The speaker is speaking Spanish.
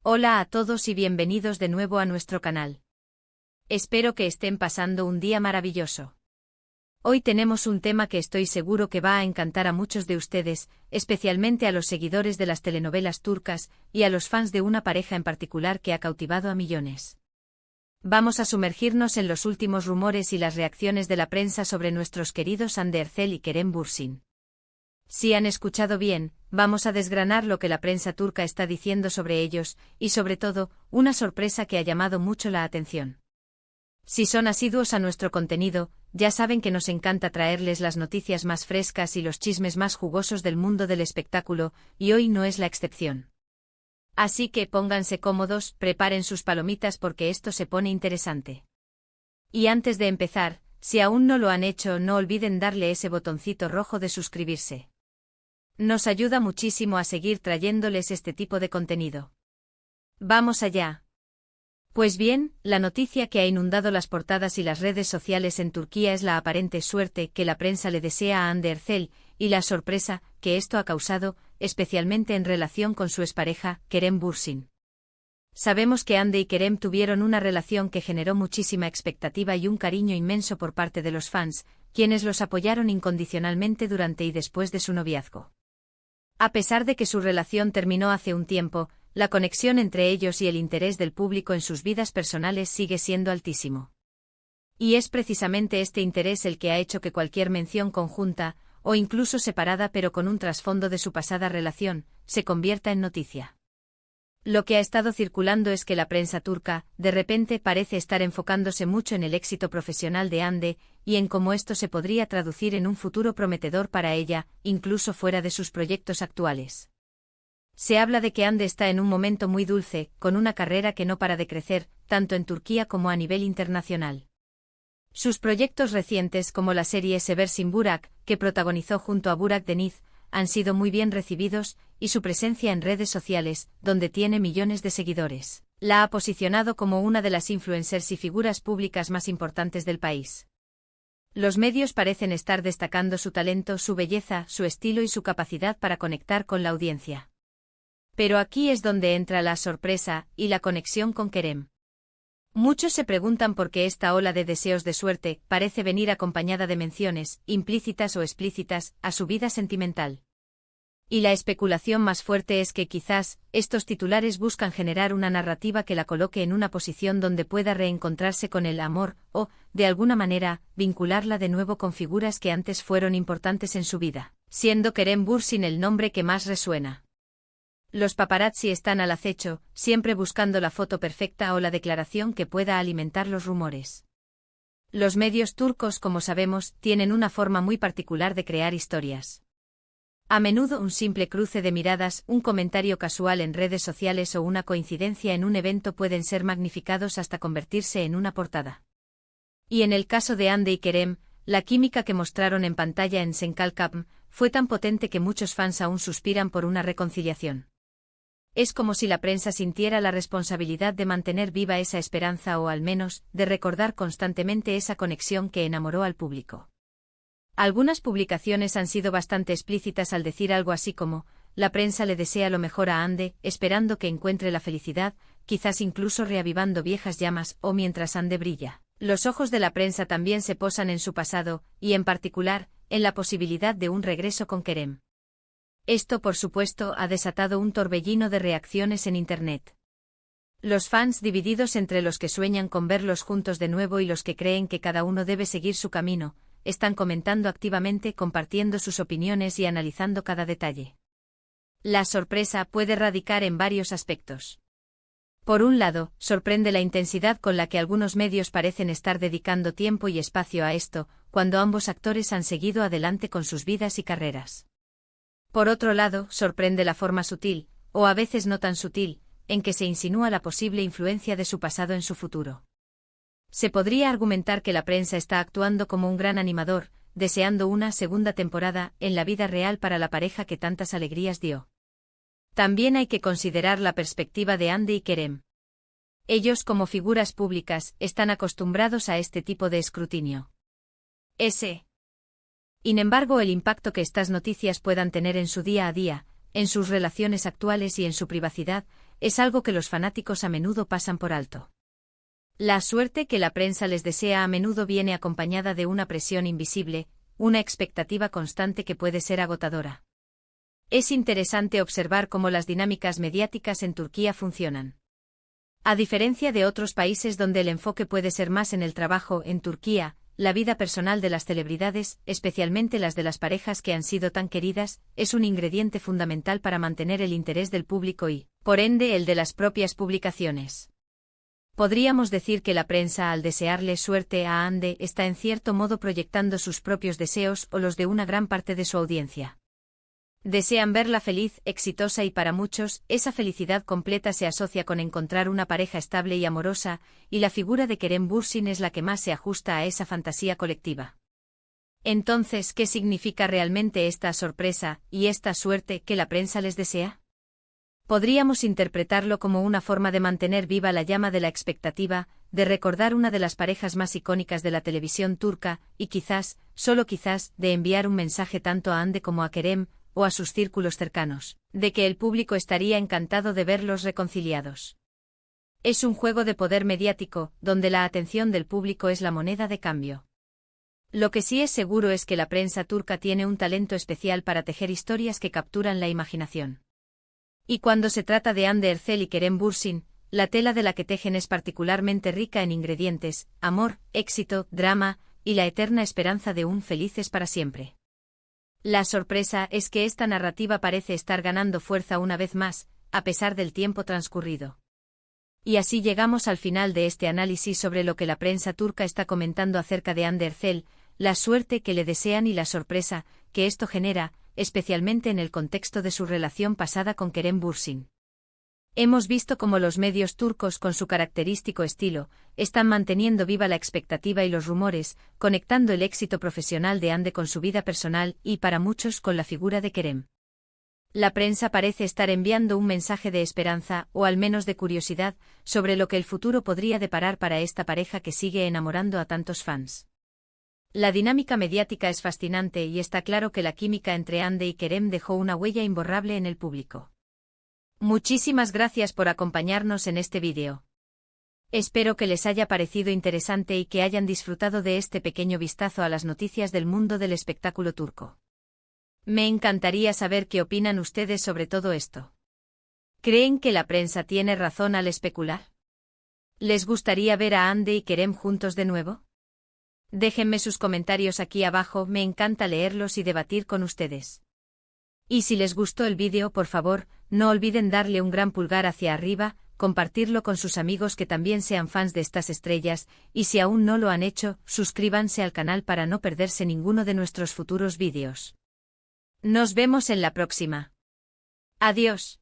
Hola a todos y bienvenidos de nuevo a nuestro canal. Espero que estén pasando un día maravilloso. Hoy tenemos un tema que estoy seguro que va a encantar a muchos de ustedes, especialmente a los seguidores de las telenovelas turcas y a los fans de una pareja en particular que ha cautivado a millones. Vamos a sumergirnos en los últimos rumores y las reacciones de la prensa sobre nuestros queridos Hande Erçel y Kerem Bürsin. Si han escuchado bien, vamos a desgranar lo que la prensa turca está diciendo sobre ellos, y sobre todo, una sorpresa que ha llamado mucho la atención. Si son asiduos a nuestro contenido, ya saben que nos encanta traerles las noticias más frescas y los chismes más jugosos del mundo del espectáculo, y hoy no es la excepción. Así que pónganse cómodos, preparen sus palomitas porque esto se pone interesante. Y antes de empezar, si aún no lo han hecho, no olviden darle ese botoncito rojo de suscribirse. Nos ayuda muchísimo a seguir trayéndoles este tipo de contenido. ¡Vamos allá! Pues bien, la noticia que ha inundado las portadas y las redes sociales en Turquía es la aparente suerte que la prensa le desea a Hande Erçel, y la sorpresa que esto ha causado, especialmente en relación con su expareja, Kerem Bürsin. Sabemos que Hande y Kerem tuvieron una relación que generó muchísima expectativa y un cariño inmenso por parte de los fans, quienes los apoyaron incondicionalmente durante y después de su noviazgo. A pesar de que su relación terminó hace un tiempo, la conexión entre ellos y el interés del público en sus vidas personales sigue siendo altísimo. Y es precisamente este interés el que ha hecho que cualquier mención conjunta, o incluso separada pero con un trasfondo de su pasada relación, se convierta en noticia. Lo que ha estado circulando es que la prensa turca, de repente, parece estar enfocándose mucho en el éxito profesional de Hande, y en cómo esto se podría traducir en un futuro prometedor para ella, incluso fuera de sus proyectos actuales. Se habla de que Hande está en un momento muy dulce, con una carrera que no para de crecer, tanto en Turquía como a nivel internacional. Sus proyectos recientes como la serie Seversin Burak, que protagonizó junto a Burak Deniz, han sido muy bien recibidos, y su presencia en redes sociales, donde tiene millones de seguidores, la ha posicionado como una de las influencers y figuras públicas más importantes del país. Los medios parecen estar destacando su talento, su belleza, su estilo y su capacidad para conectar con la audiencia. Pero aquí es donde entra la sorpresa y la conexión con Kerem. Muchos se preguntan por qué esta ola de deseos de suerte parece venir acompañada de menciones, implícitas o explícitas, a su vida sentimental. Y la especulación más fuerte es que quizás, estos titulares buscan generar una narrativa que la coloque en una posición donde pueda reencontrarse con el amor, o, de alguna manera, vincularla de nuevo con figuras que antes fueron importantes en su vida, siendo Kerem Bürsin el nombre que más resuena. Los paparazzi están al acecho, siempre buscando la foto perfecta o la declaración que pueda alimentar los rumores. Los medios turcos, como sabemos, tienen una forma muy particular de crear historias. A menudo un simple cruce de miradas, un comentario casual en redes sociales o una coincidencia en un evento pueden ser magnificados hasta convertirse en una portada. Y en el caso de Hande y Kerem, la química que mostraron en pantalla en Senkalkapm fue tan potente que muchos fans aún suspiran por una reconciliación. Es como si la prensa sintiera la responsabilidad de mantener viva esa esperanza o al menos, de recordar constantemente esa conexión que enamoró al público. Algunas publicaciones han sido bastante explícitas al decir algo así como, la prensa le desea lo mejor a Hande, esperando que encuentre la felicidad, quizás incluso reavivando viejas llamas, o mientras Hande brilla. Los ojos de la prensa también se posan en su pasado, y en particular, en la posibilidad de un regreso con Kerem. Esto, por supuesto, ha desatado un torbellino de reacciones en Internet. Los fans divididos entre los que sueñan con verlos juntos de nuevo y los que creen que cada uno debe seguir su camino, están comentando activamente, compartiendo sus opiniones y analizando cada detalle. La sorpresa puede radicar en varios aspectos. Por un lado, sorprende la intensidad con la que algunos medios parecen estar dedicando tiempo y espacio a esto, cuando ambos actores han seguido adelante con sus vidas y carreras. Por otro lado, sorprende la forma sutil, o a veces no tan sutil, en que se insinúa la posible influencia de su pasado en su futuro. Se podría argumentar que la prensa está actuando como un gran animador, deseando una segunda temporada en la vida real para la pareja que tantas alegrías dio. También hay que considerar la perspectiva de Hande y Kerem. Ellos, como figuras públicas, están acostumbrados a este tipo de escrutinio. Sin embargo, el impacto que estas noticias puedan tener en su día a día, en sus relaciones actuales y en su privacidad, es algo que los fanáticos a menudo pasan por alto. La suerte que la prensa les desea a menudo viene acompañada de una presión invisible, una expectativa constante que puede ser agotadora. Es interesante observar cómo las dinámicas mediáticas en Turquía funcionan. A diferencia de otros países donde el enfoque puede ser más en el trabajo, en Turquía, la vida personal de las celebridades, especialmente las de las parejas que han sido tan queridas, es un ingrediente fundamental para mantener el interés del público y, por ende, el de las propias publicaciones. Podríamos decir que la prensa, al desearle suerte a Hande, está en cierto modo proyectando sus propios deseos o los de una gran parte de su audiencia. Desean verla feliz, exitosa y para muchos, esa felicidad completa se asocia con encontrar una pareja estable y amorosa, y la figura de Kerem Bürsin es la que más se ajusta a esa fantasía colectiva. Entonces, ¿qué significa realmente esta sorpresa y esta suerte que la prensa les desea? Podríamos interpretarlo como una forma de mantener viva la llama de la expectativa, de recordar una de las parejas más icónicas de la televisión turca, y quizás, solo quizás, de enviar un mensaje tanto a Hande como a Kerem, o a sus círculos cercanos, de que el público estaría encantado de verlos reconciliados. Es un juego de poder mediático, donde la atención del público es la moneda de cambio. Lo que sí es seguro es que la prensa turca tiene un talento especial para tejer historias que capturan la imaginación. Y cuando se trata de Hande Erçel y Kerem Bürsin, la tela de la que tejen es particularmente rica en ingredientes: amor, éxito, drama, y la eterna esperanza de un felices para siempre. La sorpresa es que esta narrativa parece estar ganando fuerza una vez más, a pesar del tiempo transcurrido. Y así llegamos al final de este análisis sobre lo que la prensa turca está comentando acerca de Hande Erçel, la suerte que le desean y la sorpresa que esto genera, especialmente en el contexto de su relación pasada con Kerem Bürsin. Hemos visto cómo los medios turcos, con su característico estilo, están manteniendo viva la expectativa y los rumores, conectando el éxito profesional de Hande con su vida personal y, para muchos, con la figura de Kerem. La prensa parece estar enviando un mensaje de esperanza, o al menos de curiosidad, sobre lo que el futuro podría deparar para esta pareja que sigue enamorando a tantos fans. La dinámica mediática es fascinante y está claro que la química entre Hande y Kerem dejó una huella imborrable en el público. Muchísimas gracias por acompañarnos en este vídeo. Espero que les haya parecido interesante y que hayan disfrutado de este pequeño vistazo a las noticias del mundo del espectáculo turco. Me encantaría saber qué opinan ustedes sobre todo esto. ¿Creen que la prensa tiene razón al especular? ¿Les gustaría ver a Hande y Kerem juntos de nuevo? Déjenme sus comentarios aquí abajo, me encanta leerlos y debatir con ustedes. Y si les gustó el vídeo, por favor, no olviden darle un gran pulgar hacia arriba, compartirlo con sus amigos que también sean fans de estas estrellas, y si aún no lo han hecho, suscríbanse al canal para no perderse ninguno de nuestros futuros vídeos. Nos vemos en la próxima. Adiós.